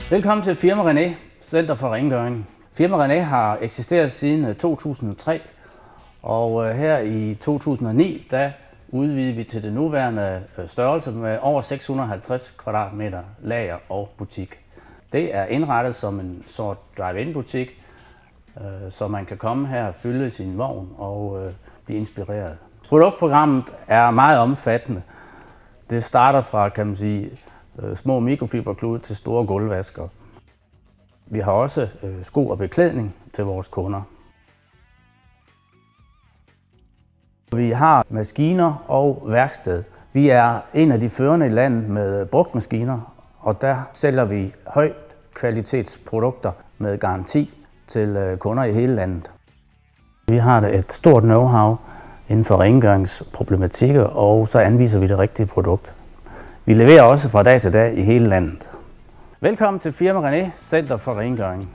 Velkommen til Firma René, Center for Rengøring. Firma René har eksisteret siden 2003, og her i 2009 udvidede vi til det nuværende størrelse med over 650 kvadratmeter lager og butik. Det er indrettet som en sort drive-in butik, så man kan komme her og fylde sin vogn og blive inspireret. Produktprogrammet er meget omfattende. Det starter fra, kan man sige, små mikrofiberklude til store gulvvasker. Vi har også sko og beklædning til vores kunder. Vi har maskiner og værksted. Vi er en af de førende i landet med brugtmaskiner, og der sælger vi højt kvalitetsprodukter med garanti til kunder i hele landet. Vi har et stort know-how inden for rengøringsproblematikker, og så anviser vi det rigtige produkt. Vi leverer også fra dag til dag i hele landet. Velkommen til Firma René, Center for Rengøring.